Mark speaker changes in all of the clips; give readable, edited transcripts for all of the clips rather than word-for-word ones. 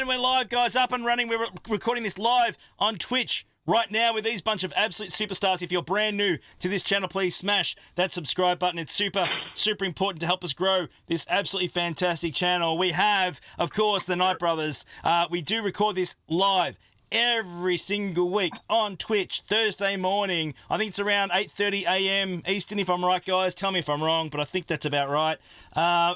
Speaker 1: And we're live, guys, up and running. We're recording this live on Twitch right now with these bunch of absolute superstars. If you're brand new to this channel, please smash that subscribe button. It's super, super important to help us grow this absolutely fantastic channel. We have, of course, the Nightbrothers. We do record this live every single week on Twitch, Thursday morning. I think it's around 8:30 a.m. Eastern, if I'm right, guys. Tell me if I'm wrong, but I think that's about right.
Speaker 2: Yeah,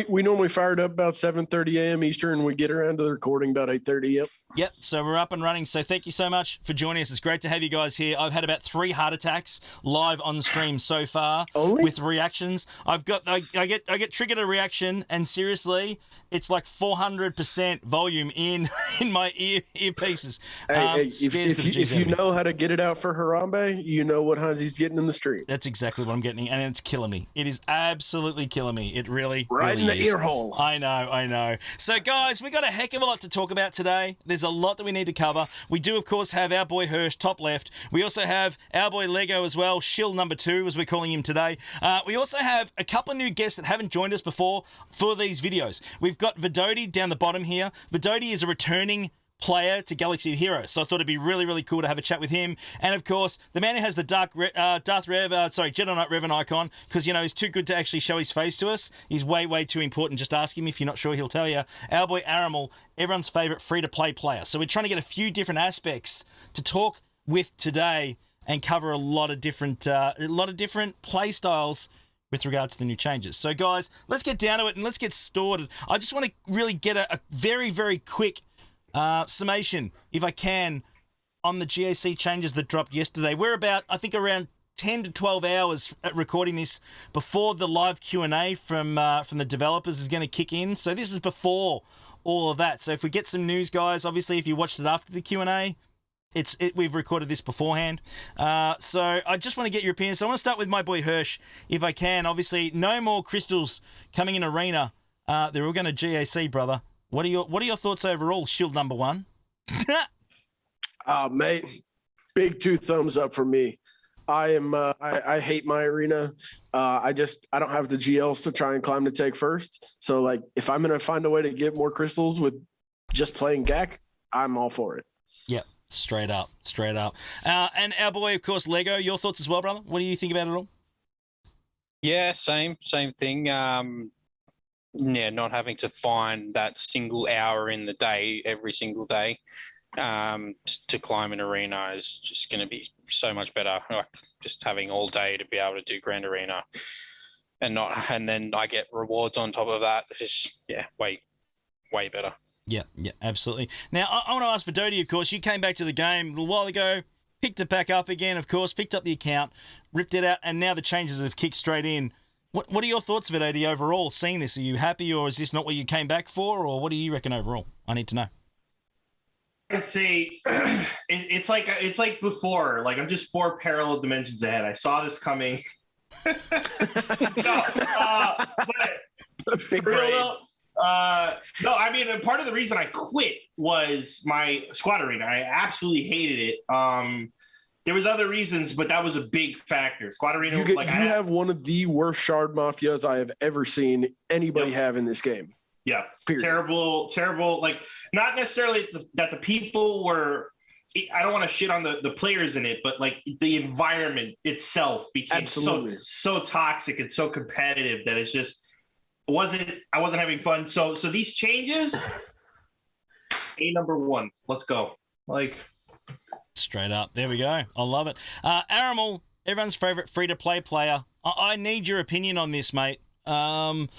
Speaker 2: we normally fire it up about 7:30 a.m. Eastern. We get around to the recording about 8:30, yep.
Speaker 1: Yep, so we're up and running. So thank you so much for joining us. It's great to have you guys here. I've had about 3 heart attacks live on stream so far with reactions. I get triggered a reaction, and seriously, it's like 400% volume in my earpieces.
Speaker 2: If you know how to get it out for Harambe, you know what Hansi's getting in the street.
Speaker 1: That's exactly what I'm getting, and it's killing me. It is absolutely killing me. It really,
Speaker 2: right
Speaker 1: really
Speaker 2: in the
Speaker 1: is.
Speaker 2: ear hole.
Speaker 1: I know. So, guys, we got a heck of a lot to talk about today. There's a lot that we need to cover. We do, of course, have our boy Hirsch, top left. We also have our boy Lego as well, Shill number 2, as we're calling him today. We also have a couple of new guests that haven't joined us before for these videos. We've got Vidodi down the bottom here. Vidodi is a returning player to Galaxy of Heroes, so I thought it'd be really, really cool to have a chat with him. And of course, the man who has the Jedi Knight Revan icon, because he's too good to actually show his face to us. He's way, way too important. Just ask him if you're not sure; he'll tell you. Our boy Arimal, everyone's favorite free-to-play player. So we're trying to get a few different aspects to talk with today and cover a lot of different play styles with regard to the new changes. So guys, let's get down to it and let's get started. I just want to really get a very, very quick summation, if I can, on the GAC changes that dropped yesterday. We're about, I think, around 10 to 12 hours at recording this before the live Q&A from the developers is going to kick in. So this is before all of that. So if we get some news, guys, obviously if you watched it after the Q&A, we've recorded this beforehand. So I just want to get your opinion. So I want to start with my boy Hirsch, if I can. Obviously, no more crystals coming in Arena. They're all going to GAC, brother. What are your thoughts overall, Shield number 1?
Speaker 2: Mate, big 2 thumbs up for me. I hate my arena. I don't have the GLs to try and climb to take first. So like, if I'm gonna find a way to get more crystals with just playing GAC, I'm all for it.
Speaker 1: Yep, straight up. And our boy, of course, Lego. Your thoughts as well, brother? What do you think about it all?
Speaker 3: Yeah, same thing. Not having to find that single hour in the day every single day to climb an arena is just going to be so much better. Like just having all day to be able to do Grand Arena and then I get rewards on top of that. It's just, way better.
Speaker 1: Yeah, absolutely. Now, I want to ask Vidodi, of course, you came back to the game a little while ago, picked it back up again, of course, picked up the account, ripped it out, and now the changes have kicked straight in. What are your thoughts, Vidodi, overall, seeing this? Are you happy, or is this not what you came back for, or what do you reckon overall? I need to know.
Speaker 4: I'd say it's like before. Like, I'm just 4 parallel dimensions ahead. I saw this coming.
Speaker 2: Big brain.
Speaker 4: No, I mean, part of the reason I quit was my squad arena. I absolutely hated it. There was other reasons, but that was a big factor. Squad arena,
Speaker 2: you have one of the worst shard mafias I have ever seen anybody have in this game.
Speaker 4: Yeah,
Speaker 2: period.
Speaker 4: Terrible. Like, not necessarily that the people were. I don't want to shit on the players in it, but like the environment itself became so toxic and so competitive that it's just I wasn't having fun. So these changes, number 1. Let's go. Like.
Speaker 1: Straight up. There we go. I love it. Arimal, everyone's favorite free-to-play player. I need your opinion on this, mate. And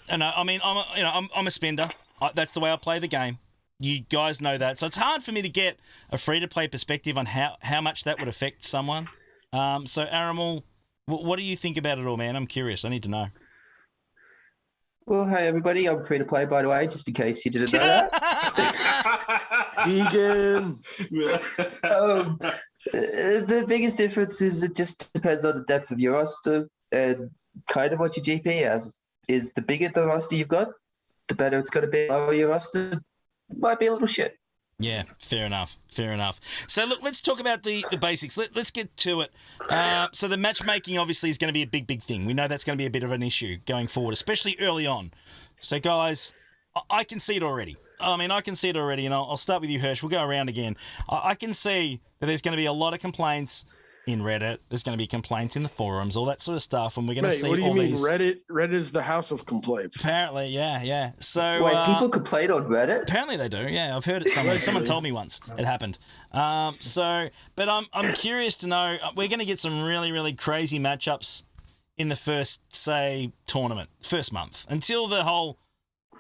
Speaker 1: I mean, I'm a spender. That's the way I play the game. You guys know that. So it's hard for me to get a free-to-play perspective on how much that would affect someone. So Arimal, what do you think about it all, man? I'm curious. I need to know.
Speaker 5: Well, hey, everybody. I'm free to play, by the way, just in case you didn't know that.
Speaker 2: Vegan.
Speaker 5: The biggest difference is it just depends on the depth of your roster and kind of what your GP is. The bigger the roster you've got, the better it's going to be. Lower your roster might be a little shit.
Speaker 1: Yeah, fair enough. So look, let's talk about the basics. Let's get to it. So the matchmaking obviously is going to be a big thing. We know that's going to be a bit of an issue going forward, especially early on. So guys, I can see it already. I mean, I can see it already, and I'll start with you, Hirsch. We'll go around again. I can see that there's going to be a lot of complaints in Reddit. There's going to be complaints in the forums, all that sort of stuff, and we're going to see all these.
Speaker 2: What do you mean, Reddit? Reddit is the house of complaints.
Speaker 1: Apparently, yeah. So
Speaker 5: wait, people complain on Reddit?
Speaker 1: Apparently they do. Yeah, I've heard it somewhere. Someone told me once it happened. But I'm curious to know. We're going to get some really, really crazy matchups in the first, say, tournament, first month, until the whole,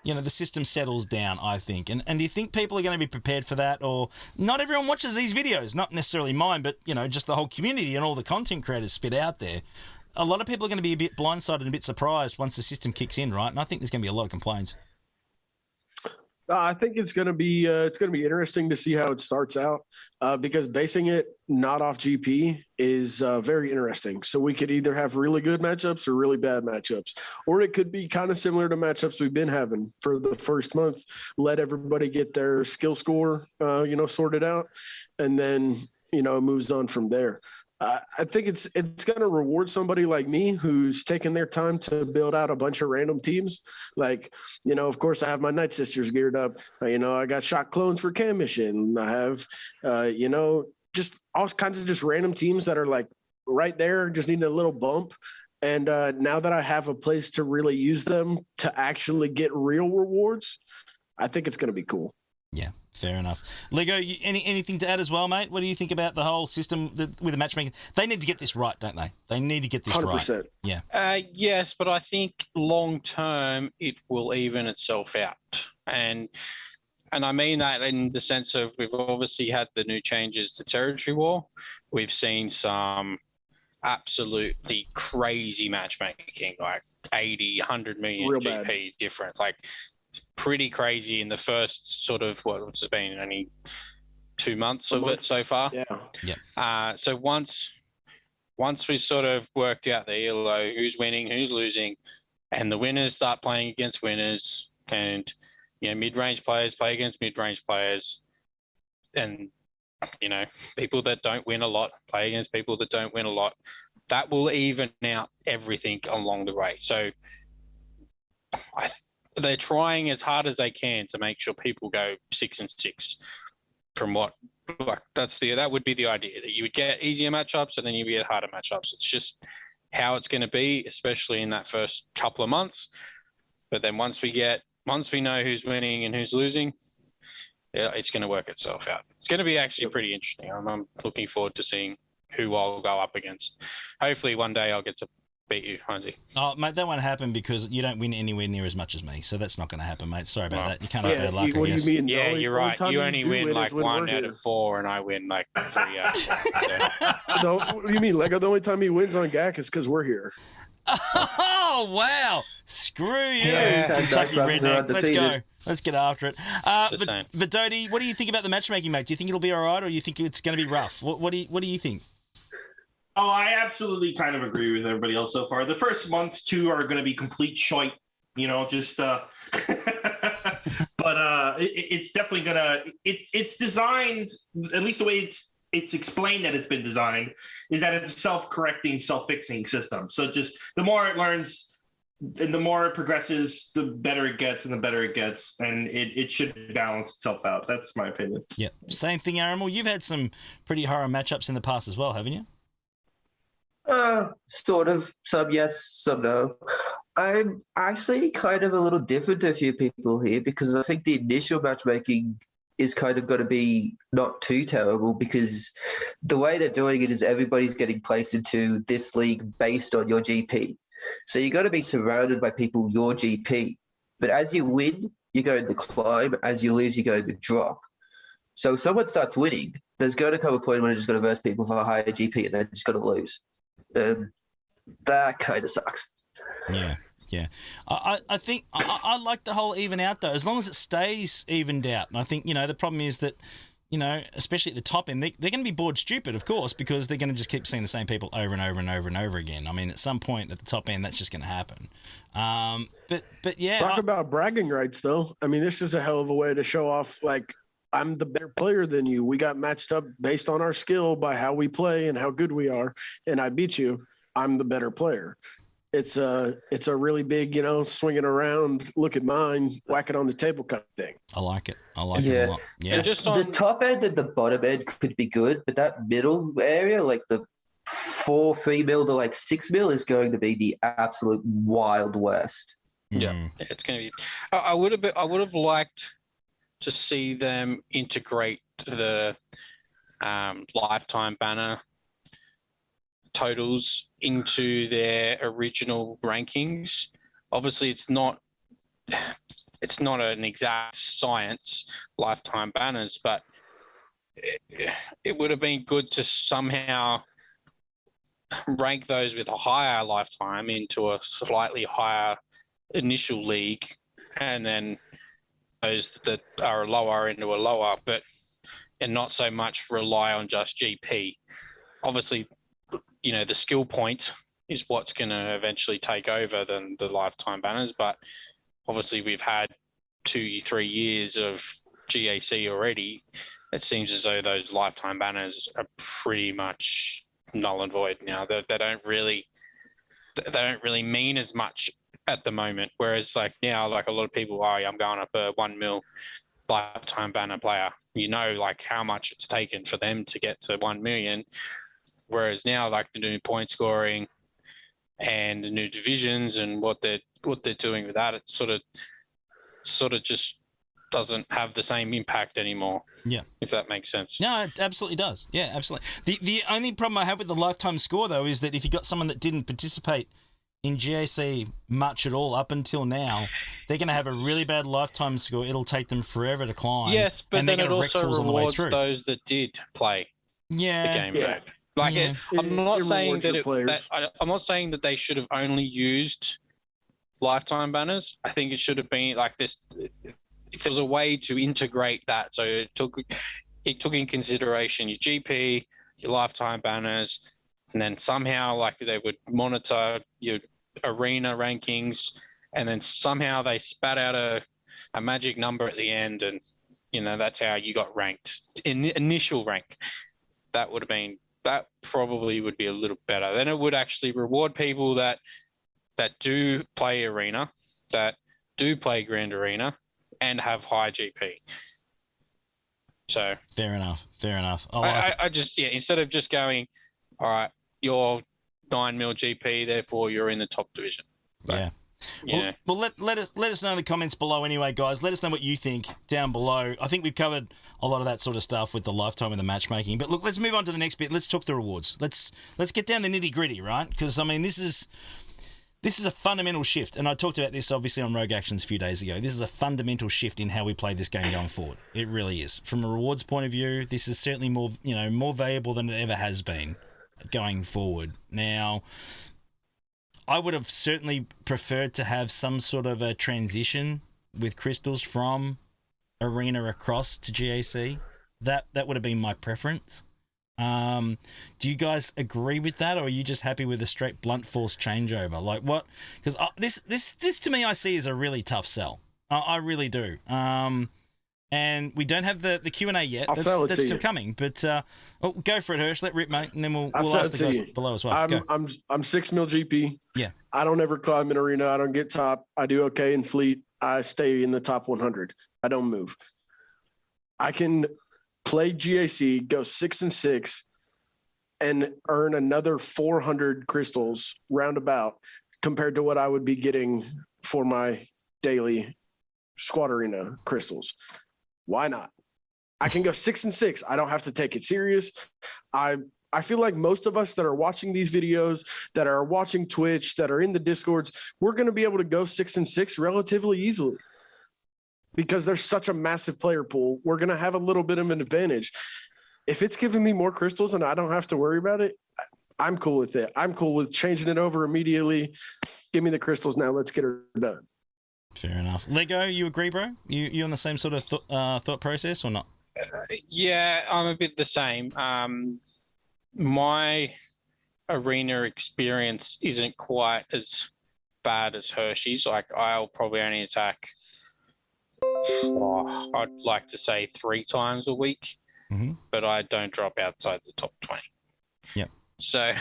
Speaker 1: the system settles down, I think. And do you think people are going to be prepared for that? Or not everyone watches these videos, not necessarily mine, but, just the whole community and all the content creators spit out there. A lot of people are going to be a bit blindsided and a bit surprised once the system kicks in, right? And I think there's going to be a lot of complaints.
Speaker 2: I think it's going to be interesting to see how it starts out because basing it not off GP is very interesting. So we could either have really good matchups or really bad matchups, or it could be kind of similar to matchups we've been having for the first month. Let everybody get their skill score, sorted out, and then it moves on from there. I think it's going to reward somebody like me who's taken their time to build out a bunch of random teams. Like, of course, I have my Night Sisters geared up. I got shot clones for Cam Mission. I have, just all kinds of just random teams that are like right there, just need a little bump. And now that I have a place to really use them to actually get real rewards, I think it's going to be cool.
Speaker 1: Yeah, fair enough. Lego, anything to add as well, mate? What do you think about the whole system with the matchmaking? They need to get this right, don't they? They need to get this
Speaker 2: 100%.
Speaker 1: right. Yeah.
Speaker 3: Yes, but I think long term it will even itself out, and I mean that in the sense of we've obviously had the new changes to territory war. We've seen some absolutely crazy matchmaking, like 80, 100 million
Speaker 2: Real
Speaker 3: GP
Speaker 2: bad.
Speaker 3: difference, like pretty crazy in the first sort of what's it been, only 2 months of it so far.
Speaker 2: Yeah.
Speaker 3: So once we sort of worked out the ELO, who's winning, who's losing, and the winners start playing against winners, and mid-range players play against mid-range players, and people that don't win a lot play against people that don't win a lot, that will even out everything along the way. So they're trying as hard as they can to make sure people go 6-6. From what, that would be the idea, that you would get easier matchups and then you would get harder matchups. It's just how it's going to be, especially in that first couple of months. But then once we know who's winning and who's losing, it's going to work itself out. It's going to be actually pretty interesting. I'm looking forward to seeing who I'll go up against. Hopefully one day I'll get to beat you, Hunty.
Speaker 1: Oh, mate, that won't happen because you don't win anywhere near as much as me, so that's not going to happen, mate. Sorry about that. You can't have bad luck, I guess.
Speaker 2: You mean?
Speaker 3: Yeah, you're right. You only win like 1 out of 4, and I win like 3 out of 4.
Speaker 2: What do you mean, Lego? The only time he wins on GAC is because we're here.
Speaker 1: Oh, wow. Screw you,
Speaker 3: Yeah.
Speaker 1: Kentucky
Speaker 5: Nightbrothers are
Speaker 1: redneck. Let's go.
Speaker 5: undefeated.
Speaker 1: Let's get after it.
Speaker 3: saying.
Speaker 1: But Dodie, what do you think about the matchmaking, mate? Do you think it'll be all right, or do you think it's going to be rough? What do you think?
Speaker 4: Oh, I absolutely kind of agree with everybody else so far. The first month, 2 are going to be complete shite, just but it's definitely going to, it's designed, at least the way it's explained that it's been designed, is that it's a self-correcting, self-fixing system. So just the more it learns and the more it progresses, the better it gets and the better it gets. And it should balance itself out. That's my opinion.
Speaker 1: Yeah. Same thing, Arimal. You've had some pretty horror matchups in the past as well, haven't you?
Speaker 5: Sort of. Some yes, some no. I'm actually kind of a little different to a few people here because I think the initial matchmaking is kind of going to be not too terrible because the way they're doing it is everybody's getting placed into this league based on your GP. So you're going to be surrounded by people your GP. But as you win, you go in the climb. As you lose, you go in the drop. So if someone starts winning, there's going to come a point when they're just going to verse people for a higher GP and they're just going to lose. That kind of sucks.
Speaker 1: Yeah. I think I like the whole even out though, as long as it stays evened out. And I think, the problem is that, especially at the top end, they're going to be bored stupid, of course, because they're going to just keep seeing the same people over and over and over and over again. I mean, at some point at the top end, that's just going to happen. But yeah.
Speaker 2: Talk about bragging rights, though. I mean, this is a hell of a way to show off, like, I'm the better player than you. We got matched up based on our skill by how we play and how good we are, and I beat you. I'm the better player. It's a really big, swing it around, look at mine, whack it on the table kind of thing.
Speaker 1: I like it. I like it a lot. Yeah.
Speaker 3: Just
Speaker 5: The top end and the bottom end could be good, but that middle area, like the 3 mil to like 6 mil, is going to be the absolute Wild West.
Speaker 3: Yeah, it's going to be. I would have liked to see them integrate the lifetime banner totals into their original rankings. Obviously, it's not an exact science, lifetime banners, but it would have been good to somehow rank those with a higher lifetime into a slightly higher initial league, and then those that are lower into a lower, and not so much rely on just GP. Obviously, the skill point is what's going to eventually take over than the lifetime banners, but obviously we've had 2-3 years of GAC already. It seems as though those lifetime banners are pretty much null and void now. They don't really mean as much at the moment. Whereas like now, like a lot of people, I'm going up a 1 mil lifetime banner player. Like how much it's taken for them to get to 1 million. Whereas now, like the new point scoring and the new divisions and what they're doing with that, it sort of just doesn't have the same impact anymore.
Speaker 1: Yeah,
Speaker 3: if that makes sense.
Speaker 1: No, it absolutely does. Yeah, absolutely. The only problem I have with the lifetime score though is that if you got someone that didn't participate in GAC much at all up until now, they're going to have a really bad lifetime score. It'll take them forever to climb.
Speaker 3: Yes, but then it also rewards those that did play the game.
Speaker 2: Yeah.
Speaker 3: Like I'm not saying
Speaker 2: that
Speaker 3: I'm not saying that they should have only used lifetime banners. I think it should have been like this. If there was a way to integrate that, so it took in consideration your GP, your lifetime banners, and then somehow like they would monitor your arena rankings, and then somehow they spat out a magic number at the end, and that's how you got ranked in the initial rank. That probably would be a little better. Then it would actually reward people that do play arena, that do play grand arena, and have high GP. So
Speaker 1: fair enough.
Speaker 3: I just instead of just going, all right, you're 9 mil GP, therefore you're in the top division.
Speaker 1: Yeah. Well, let us know in the comments below anyway, guys. Let us know what you think down below. I think we've covered a lot of that sort of stuff with the lifetime and the matchmaking. But look, let's move on to the next bit. Let's talk the rewards. Let's get down the nitty gritty, right? Because I mean, this is a fundamental shift, and I talked about this obviously on Rogue Actions a few days ago. This is a fundamental shift in how we play this game going forward. It really is. From a rewards point of view, this is certainly more valuable than it ever has been going forward. Now, I would have certainly preferred to have some sort of a transition with crystals from arena across to GAC. That would have been my preference. Do you guys agree with that, or are you just happy with a straight blunt force changeover? Like what? Because this to me I see as a really tough sell. I really do. And we don't have the Q&A yet. That's still coming. But go for it, Hirsch. Let rip, mate, and then we'll ask the guys below as well.
Speaker 2: I'm 6 mil GP.
Speaker 1: Yeah.
Speaker 2: I don't ever climb in arena. I don't get top. I do okay in fleet. I stay in the top 100. I don't move. I can play GAC, go 6-6, and earn another 400 crystals roundabout compared to what I would be getting for my daily squad arena crystals. Why not? I can go 6-6. I don't have to take it serious. I feel like most of us that are watching these videos, that are watching Twitch, that are in the Discords, we're going to be able to go 6-6 relatively easily because there's such a massive player pool. We're going to have a little bit of an advantage. If it's giving me more crystals and I don't have to worry about it, I'm cool with it. I'm cool with changing it over immediately. Give me the crystals now. Let's get her done.
Speaker 1: Fair enough. Lego, you agree, bro? You on the same sort of thought process or not?
Speaker 3: Yeah, I'm a bit the same. My arena experience isn't quite as bad as Hershey's. Like I'll probably only attack, I'd like to say 3 times a week, but I don't drop outside the top 20.
Speaker 1: Yep.
Speaker 3: So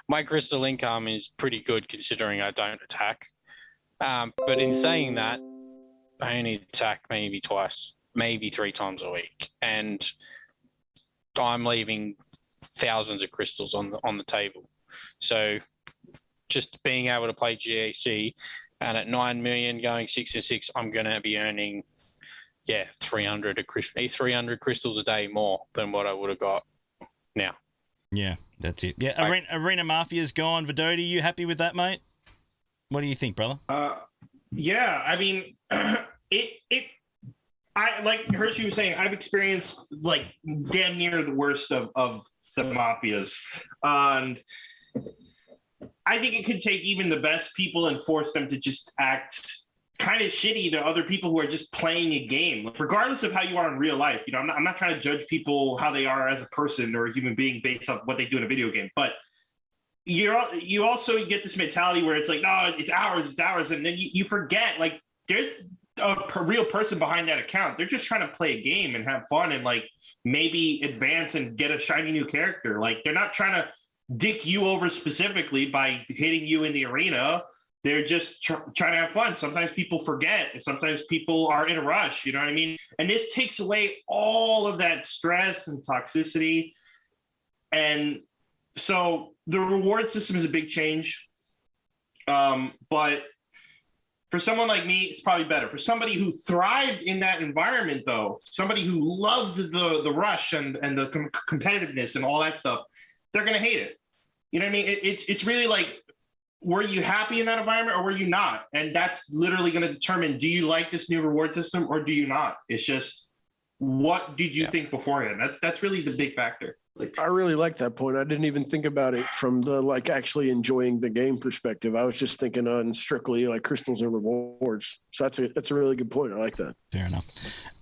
Speaker 3: my crystal income is pretty good considering I don't attack. But in saying that, I only attack maybe twice, maybe 3 times a week, and I'm leaving thousands of crystals on the table. So just being able to play GAC, and at 9 million going 6 and 6, I'm going to be earning 300 crystals a day more than what I would have got now.
Speaker 1: Yeah, that's it. Yeah, Arena Mafia's gone. Vidodi, you happy with that, mate? What do you think, brother?
Speaker 4: Yeah, I mean, I like Hershey was saying, I've experienced like damn near the worst of the mafias, and I think it could take even the best people and force them to just act kind of shitty to other people who are just playing a game, regardless of how you are in real life. You know, I'm not trying to judge people how they are as a person or a human being based on what they do in a video game, but you also get this mentality where it's like, no, it's ours, and then you forget, like, there's a real person behind that account. They're just trying to play a game and have fun and like maybe advance and get a shiny new character. Like, they're not trying to dick you over specifically by hitting you in the arena. They're just trying to have fun. Sometimes people forget, and sometimes people are in a rush. You know what I mean? And this takes away all of that stress and toxicity. And so the reward system is a big change. But for someone like me, it's probably better. For somebody who thrived in that environment, though, somebody who loved the rush and the competitiveness and all that stuff, they're going to hate it. You know what I mean? It's really like, were you happy in that environment or were you not? And that's literally going to determine, do you like this new reward system or do you not? It's just, what did you think beforehand? That's really the big factor. Like,
Speaker 2: I really like that point. I didn't even think about it from the like actually enjoying the game perspective. I was just thinking on strictly like crystals and rewards. So that's a really good point. I like that.
Speaker 1: Fair enough.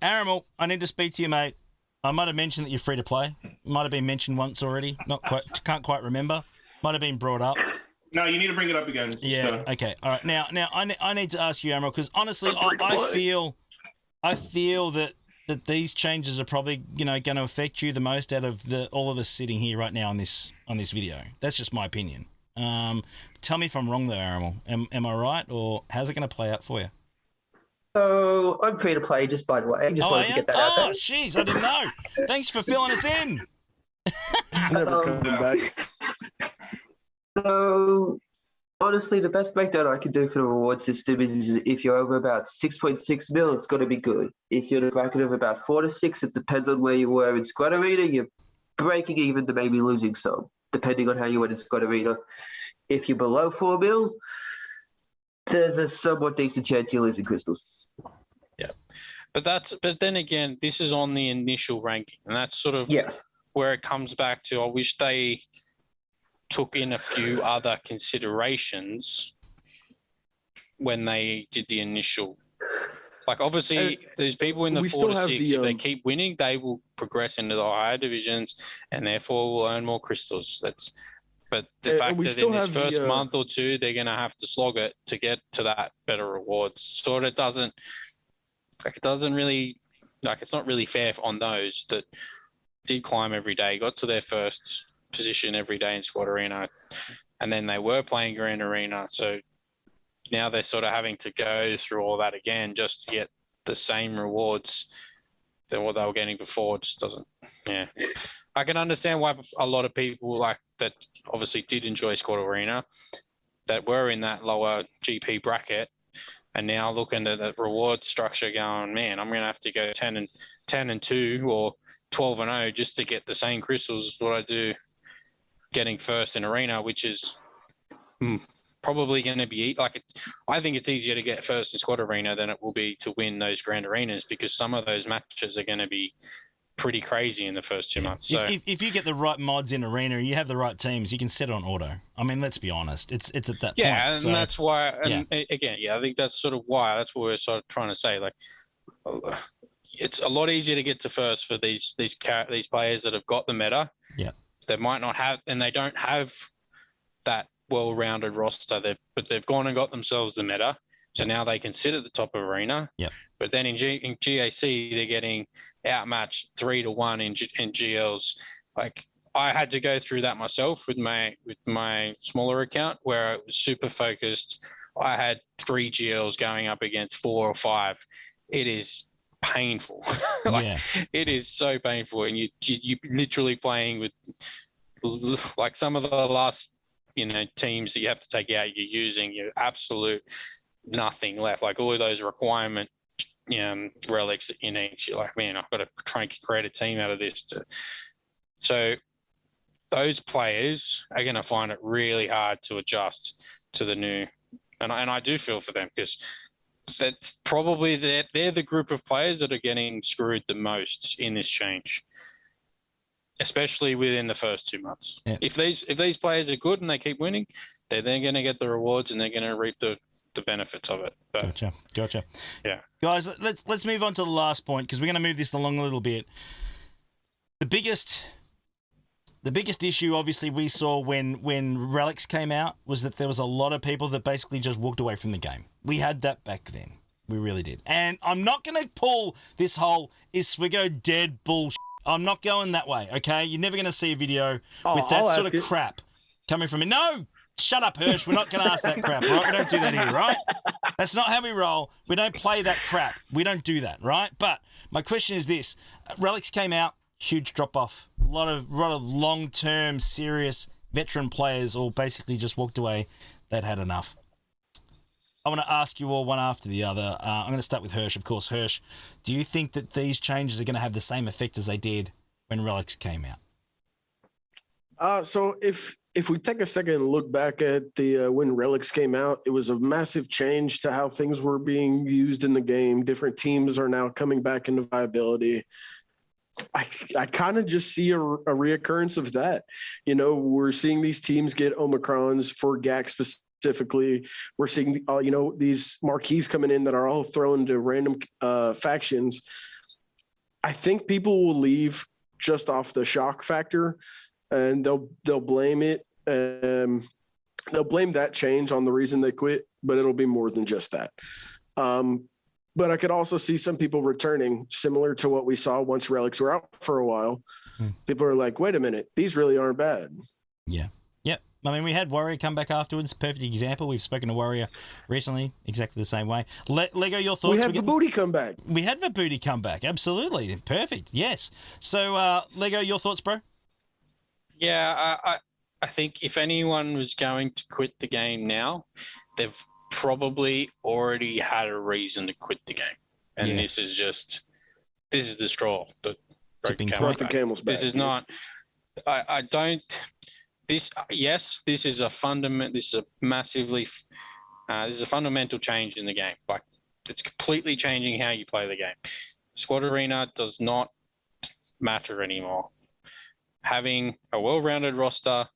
Speaker 1: Aramal, I need to speak to you, mate. I might have mentioned that you're free to play. Might have been mentioned once already. Can't quite remember. Might have been brought up.
Speaker 4: No, you need to bring it up again.
Speaker 1: Okay. All right. Now I need to ask you, Amaral, because honestly, I feel that these changes are probably going to affect you the most out of all of us sitting here right now on this video. That's just my opinion. Tell me if I'm wrong though, Aramal. Am I right, or how's it going to play out for you?
Speaker 5: So I'm free to play, just by the way. Just wanted to get that out there.
Speaker 1: Oh, jeez, I didn't know. Thanks for filling us in.
Speaker 2: Never coming back.
Speaker 5: So, honestly, the best breakdown I can do for the reward system is if you're over about 6.6 mil, it's got to be good. If you're in a bracket of about 4 to 6, it depends on where you were in Squad Arena, you're breaking even to maybe losing some, depending on how you went in Squad Arena. If you're below 4 mil, there's a somewhat decent chance you're losing crystals.
Speaker 3: Yeah. But then again, this is on the initial ranking, and that's sort of where it comes back to, I wish they took in a few other considerations when they did the initial. Like, obviously, there's people in the 4 to 6, if they keep winning, they will progress into the higher divisions and therefore will earn more crystals. But the fact that in this first month or two, they're going to have to slog it to get to that better rewards. Sort of doesn't, like, it doesn't really, like, it's not really fair on those that did climb every day, got to their first position every day in Squad Arena, and then they were playing Grand Arena. So now they're sort of having to go through all that again just to get the same rewards than what they were getting before. It just doesn't, I can understand why a lot of people like that obviously did enjoy Squad Arena that were in that lower GP bracket and now looking at the reward structure going, man, I'm going to have to go 10 and 2 or 12 and 0 just to get the same crystals as what I do getting first in Arena, which is probably going to be like, I think it's easier to get first in Squad Arena than it will be to win those Grand Arenas, because some of those matches are going to be pretty crazy in the first 2 months. So
Speaker 1: if you get the right mods in Arena, you have the right teams, you can set it on auto. I mean, let's be honest, it's at that point.
Speaker 3: Yeah, and that's why. And again, I think that's sort of why. That's what we're sort of trying to say. Like, it's a lot easier to get to first for these players that have got the meta.
Speaker 1: Yeah.
Speaker 3: They might not have, and they don't have that well-rounded roster, but they've gone and got themselves the meta. So now they can sit at the top of Arena.
Speaker 1: Yeah.
Speaker 3: But then in GAC, they're getting outmatched 3-1 in GLs. Like, I had to go through that myself with my smaller account where I was super focused. I had 3 GLs going up against 4 or 5. It is painful. It is so painful, and you literally playing with like some of the last teams that you have to take out. You're using your absolute nothing left, like all of those requirement relics that you need. You're like, man, I've got to try and create a team out of this. So those players are going to find it really hard to adjust to the new, and I do feel for them, because that's probably they're the group of players that are getting screwed the most in this change, especially within the first 2 months. Yeah. If these players are good and they keep winning, they're going to get the rewards and they're going to reap the benefits of it. But,
Speaker 1: Gotcha.
Speaker 3: Yeah, guys,
Speaker 1: let's move on to the last point, because we're going to move this along a little bit. The biggest issue, obviously, we saw when Relics came out was that there was a lot of people that basically just walked away from the game. We had that back then. We really did. And I'm not going to pull this whole is Swiggo dead bullshit. I'm not going that way, okay? You're never going to see a video with that sort of crap coming from me. No! Shut up, Hirsch. We're not going to ask that crap, right? We don't do that here, right? That's not how we roll. We don't play that crap. We don't do that, right? But my question is this. Relics came out, huge drop-off. A lot of long-term, serious veteran players all basically just walked away. They'd had enough. I want to ask you all one after the other. I'm going to start with Hirsch, of course. Hirsch, do you think that these changes are going to have the same effect as they did when Relics came out?
Speaker 2: So if we take a second and look back at the when Relics came out, it was a massive change to how things were being used in the game. Different teams are now coming back into viability. I kind of just see a reoccurrence of that. We're seeing these teams get Omicrons for GAC specifically. We're seeing, these marquees coming in that are all thrown into random factions. I think people will leave just off the shock factor, and they'll blame it. They'll blame that change on the reason they quit, but it'll be more than just that. But I could also see some people returning, similar to what we saw once Relics were out for a while. People are like, wait a minute, these really aren't bad.
Speaker 1: Yeah. Yep. I mean, we had Warrior come back afterwards. Perfect example. We've spoken to Warrior recently, exactly the same way. Lego, your thoughts?
Speaker 2: We had Vibhuti come back.
Speaker 1: We had Vibhuti come back. Absolutely. Perfect. Yes. So, Lego, your thoughts, bro?
Speaker 3: Yeah, I think if anyone was going to quit the game now, they've probably already had a reason to quit the game, and this is the straw that broke the camel's back. This is not. I don't. This this is a fundamental. This is a massively. This is a fundamental change in the game. Like, it's completely changing how you play the game. Squad Arena does not matter anymore. Having a well-rounded roster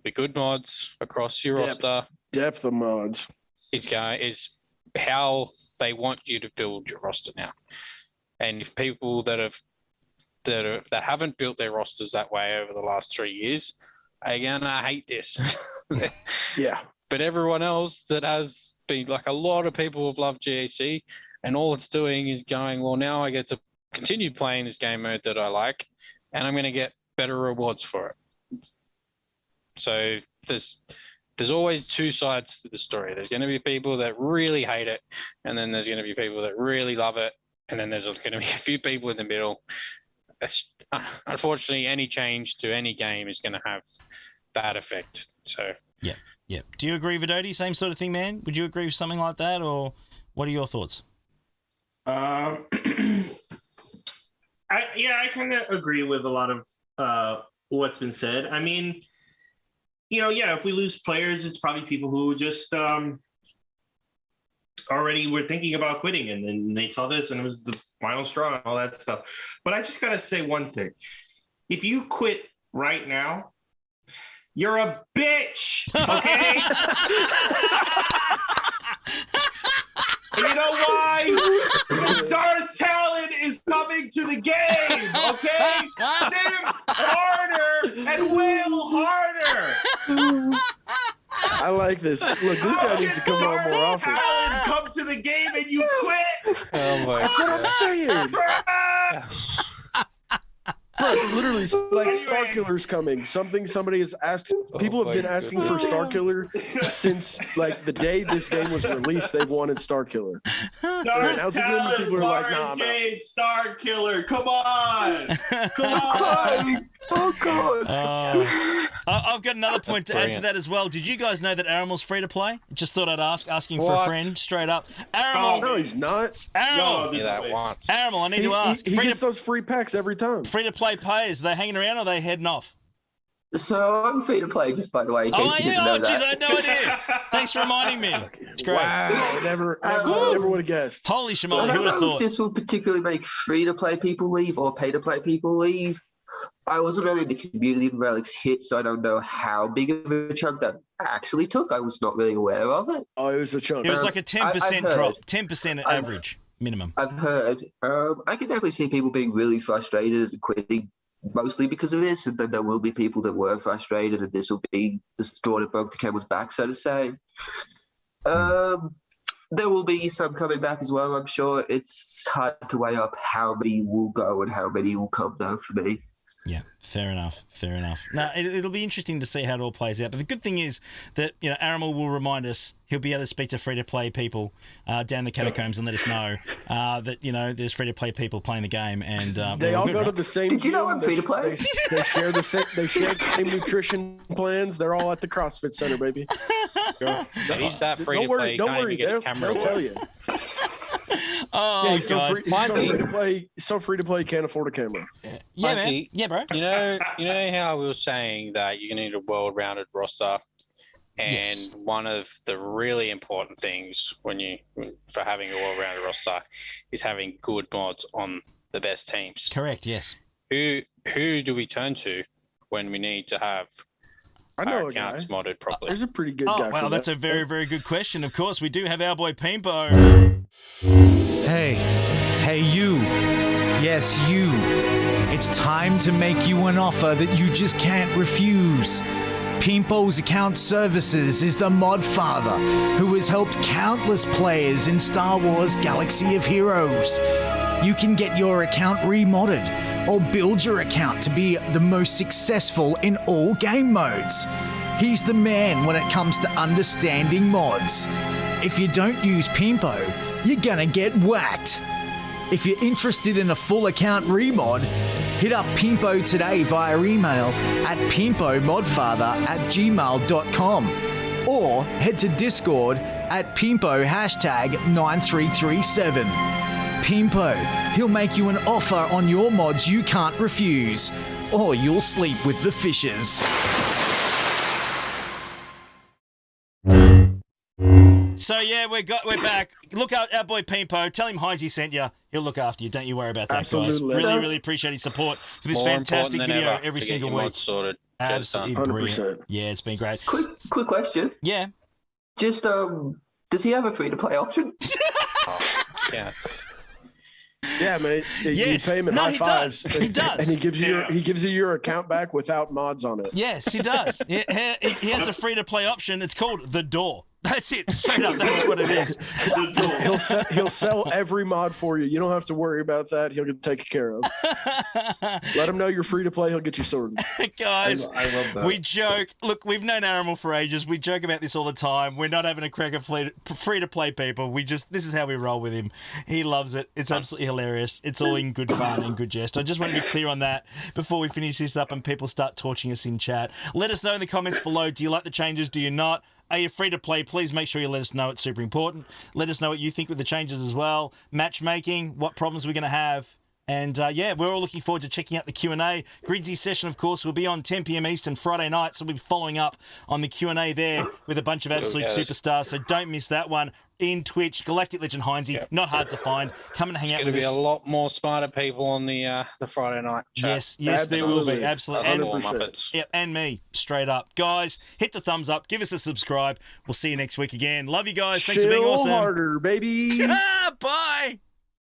Speaker 3: with good mods across your roster,
Speaker 2: depth of mods,
Speaker 3: is how they want you to build your roster now. And if people that haven't built their rosters that way over the last 3 years, again, I hate this.
Speaker 2: Yeah.
Speaker 3: But everyone else that has been, like, a lot of people have loved GAC, and all it's doing is going, well, now I get to continue playing this game mode that I like, and I'm going to get better rewards for it. So there's always two sides to the story. There's going to be people that really hate it, and then there's going to be people that really love it, and then there's going to be a few people in the middle. Unfortunately, any change to any game is going to have that effect. So
Speaker 1: yeah. Do you agree, Vidoti? Same sort of thing, man? Would you agree with something like that, or what are your thoughts?
Speaker 4: I kind of agree with a lot of what's been said. I mean, if we lose players, it's probably people who just already were thinking about quitting, and then they saw this and it was the final straw and all that stuff. But I just got to say one thing. If you quit right now, you're a bitch, okay? And you know why? Because Darth Talon is coming to the game, okay? Sim harder and wail harder.
Speaker 2: I like this. Look, this guy needs to come on more often.
Speaker 4: Talon come to the game and you quit.
Speaker 3: Oh my
Speaker 2: That's
Speaker 3: God.
Speaker 2: what I'm saying. Bro, literally like Star Killer's coming. Somebody has asked. People have been asking for Star Killer since like the day this game was released. They've wanted Star Killer.
Speaker 4: Dark Talon,
Speaker 2: people are like, nah,
Speaker 4: Jade, Star Killer. Come on. Come on.
Speaker 5: Oh God!
Speaker 1: I've got another point to add to that as well. Did you guys know that Aramel's free to play? Just thought I'd asking for a friend straight up. Aramel,
Speaker 2: no, he's not.
Speaker 1: Aramel,
Speaker 3: that once.
Speaker 1: Aramel, I need to ask.
Speaker 2: He gets those free packs every time.
Speaker 1: Free to play players, are they hanging around or are they heading off?
Speaker 5: So I'm free to play, just by the way.
Speaker 1: Oh, jeez, I had no idea. Thanks for reminding me. It's great.
Speaker 2: Wow, never would have guessed.
Speaker 1: Holy
Speaker 5: I
Speaker 1: shimoli, who
Speaker 5: don't
Speaker 1: would have
Speaker 5: know if
Speaker 1: thought?
Speaker 5: this will particularly make free to play people leave or pay to play people leave. I wasn't really in the community when Relics hit, so I don't know how big of a chunk that actually took. I was not really aware of it.
Speaker 2: Oh, it was a chunk.
Speaker 1: It was like a 10%
Speaker 5: I've
Speaker 1: drop,
Speaker 5: heard.
Speaker 1: 10% average minimum.
Speaker 5: I've heard. I can definitely see people being really frustrated and quitting, mostly because of this, and then there will be people that were frustrated, and this will be the straw that broke the camel's back, so to say. There will be some coming back as well, I'm sure. It's hard to weigh up how many will go and how many will come, though, for me.
Speaker 1: Yeah, fair enough. No, it'll be interesting to see how it all plays out. But the good thing is that Aramel will remind us. He'll be able to speak to free-to-play people down the catacombs and let us know that there's free-to-play people playing the game, and
Speaker 2: they all go to the same.
Speaker 5: Did you know
Speaker 2: gym.
Speaker 5: I'm free to play?
Speaker 2: They share the same. They share the same nutrition plans. They're all at the CrossFit Center, baby.
Speaker 3: He's that free to play.
Speaker 2: Don't worry. They'll tell you.
Speaker 1: Oh,
Speaker 2: yeah, he's
Speaker 1: guys.
Speaker 2: so free to play. Can't afford a camera.
Speaker 1: Yeah, man.
Speaker 3: Mikey,
Speaker 1: Yeah, bro.
Speaker 3: You know how we were saying that you need a well-rounded roster, and
Speaker 1: Yes.
Speaker 3: one of the really important things for having a well-rounded roster is having good mods on the best teams.
Speaker 1: Correct. Yes.
Speaker 3: Who do we turn to when we need to have
Speaker 2: I know
Speaker 3: our
Speaker 2: a guy.
Speaker 3: accounts modded properly?
Speaker 2: There's a pretty good
Speaker 1: Oh,
Speaker 2: guy.
Speaker 1: well,
Speaker 2: for
Speaker 1: that's
Speaker 2: that.
Speaker 1: a very, very good question. Of course, we do have our boy Pimpo.
Speaker 6: Hey you. Yes, you. It's time to make you an offer that you just can't refuse. Pimpo's Account Services is the mod father who has helped countless players in Star Wars Galaxy of Heroes. You can get your account remodded or build your account to be the most successful in all game modes. He's the man when it comes to understanding mods. If you don't use Pimpo, you're gonna get whacked. If you're interested in a full account remod, hit up Pimpo today via email at pimpomodfather@gmail.com or head to Discord at Pimpo #9337. Pimpo, he'll make you an offer on your mods you can't refuse, or you'll sleep with the fishes.
Speaker 1: So yeah, we're back. Look out, our boy Pimpo. Tell him Heinzie sent you. He'll look after you. Don't you worry about that,
Speaker 2: Absolutely.
Speaker 1: guys. Really, really appreciate his support for this
Speaker 3: More
Speaker 1: fantastic
Speaker 3: important than
Speaker 1: video
Speaker 3: ever
Speaker 1: every
Speaker 3: to get
Speaker 1: single
Speaker 3: your
Speaker 1: week.
Speaker 3: mods sorted. Get it
Speaker 1: Absolutely
Speaker 3: done.
Speaker 1: brilliant.
Speaker 2: 100%.
Speaker 1: Yeah, it's been great.
Speaker 5: Quick question.
Speaker 1: Yeah.
Speaker 5: Just does he have a free to play option?
Speaker 3: Yeah.
Speaker 2: Yeah, mate.
Speaker 1: Yes.
Speaker 2: You pay him in
Speaker 1: No,
Speaker 2: high
Speaker 1: he
Speaker 2: fives.
Speaker 1: does. He does.
Speaker 2: And he gives you your account back without mods on it.
Speaker 1: Yes, he does. He has a free to play option. It's called The Door. That's it. Straight up. That's what it is.
Speaker 2: He'll sell every mod for you. You don't have to worry about that. He'll get taken care of. Let him know you're free to play. He'll get you sorted.
Speaker 1: Guys,
Speaker 2: I love that.
Speaker 1: we joke. Look, we've known Aramel for ages. We joke about this all the time. We're not having a crack at free to play people. This is how we roll with him. He loves it. It's absolutely hilarious. It's all in good fun and good jest. I just want to be clear on that before we finish this up and people start torching us in chat. Let us know in the comments below. Do you like the changes? Do you not? Are you free to play? Please make sure you let us know. It's super important. Let us know what you think with the changes as well. Matchmaking, what problems we're going to have. And yeah, we're all looking forward to checking out the Q&A. Gridsy's session, of course, will be on 10 p.m. Eastern Friday night, so we'll be following up on the Q&A there with a bunch of absolute superstars. So don't miss that one. In Twitch, Galactic Legend Heinzie, not hard to find. Come and hang out with us.
Speaker 3: There's going to be a lot more smarter people on the Friday night chat.
Speaker 1: Yes, there will be. Absolutely.
Speaker 3: And
Speaker 1: And,
Speaker 3: Muppets.
Speaker 1: yep, and me, straight up. Guys, hit the thumbs up. Give us a subscribe. We'll see you next week again. Love you guys. Thanks for being
Speaker 2: Chill
Speaker 1: awesome.
Speaker 2: harder, baby.
Speaker 1: Bye.